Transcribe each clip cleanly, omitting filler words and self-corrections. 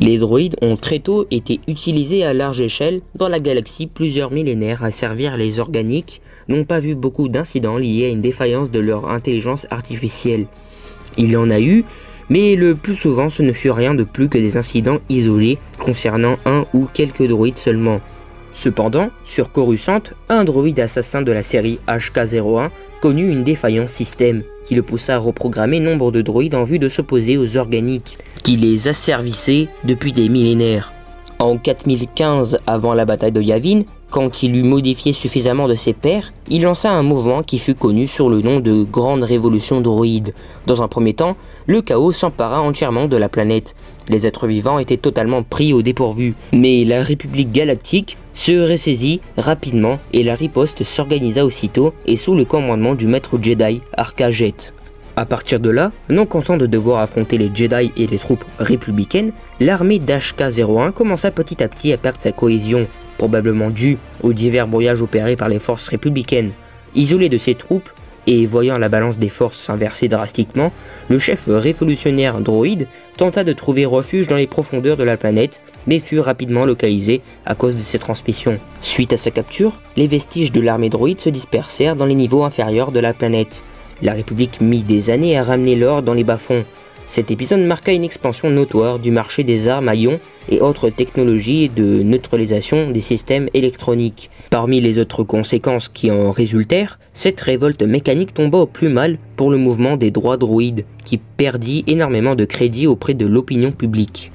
Les droïdes ont très tôt été utilisés à large échelle dans la galaxie plusieurs millénaires à servir les organiques, n'ont pas vu beaucoup d'incidents liés à une défaillance de leur intelligence artificielle. Il y en a eu, mais le plus souvent ce ne fut rien de plus que des incidents isolés concernant un ou quelques droïdes seulement. Cependant, sur Coruscant, un droïde assassin de la série HK-01 connut une défaillance système qui le poussa à reprogrammer nombre de droïdes en vue de s'opposer aux organiques qui les asservissaient depuis des millénaires. En 4015, avant la bataille de Yavin, quand il eut modifié suffisamment de ses pairs, il lança un mouvement qui fut connu sous le nom de Grande Révolution droïde. Dans un premier temps, le chaos s'empara entièrement de la planète. Les êtres vivants étaient totalement pris au dépourvu. Mais la République galactique se ressaisit rapidement et la riposte s'organisa aussitôt et sous le commandement du maître Jedi Arca-Jet. À partir de là, non content de devoir affronter les Jedi et les troupes républicaines, l'armée d'HK-01 commença petit à petit à perdre sa cohésion, probablement due aux divers brouillages opérés par les forces républicaines. Isolé de ses troupes, et voyant la balance des forces s'inverser drastiquement, le chef révolutionnaire droïde tenta de trouver refuge dans les profondeurs de la planète, mais fut rapidement localisé à cause de ses transmissions. Suite à sa capture, les vestiges de l'armée droïde se dispersèrent dans les niveaux inférieurs de la planète. La République mit des années à ramener l'or dans les bas-fonds. Cet épisode marqua une expansion notoire du marché des armes à ions et autres technologies de neutralisation des systèmes électroniques. Parmi les autres conséquences qui en résultèrent, cette révolte mécanique tomba au plus mal pour le mouvement des droits droïdes, qui perdit énormément de crédit auprès de l'opinion publique.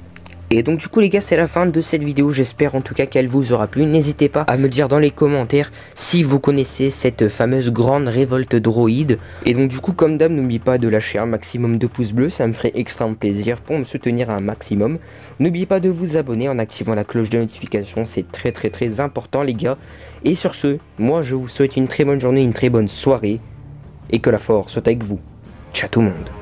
Et donc du coup les gars, c'est la fin de cette vidéo, j'espère en tout cas qu'elle vous aura plu. N'hésitez pas à me dire dans les commentaires si vous connaissez cette fameuse grande révolte droïde. Et donc du coup comme d'hab, n'oubliez pas de lâcher un maximum de pouces bleus, ça me ferait extrêmement plaisir pour me soutenir un maximum. N'oubliez pas de vous abonner en activant la cloche de notification, c'est très important les gars. Et sur ce, moi je vous souhaite une très bonne journée, une très bonne soirée, et que la force soit avec vous. Ciao tout le monde.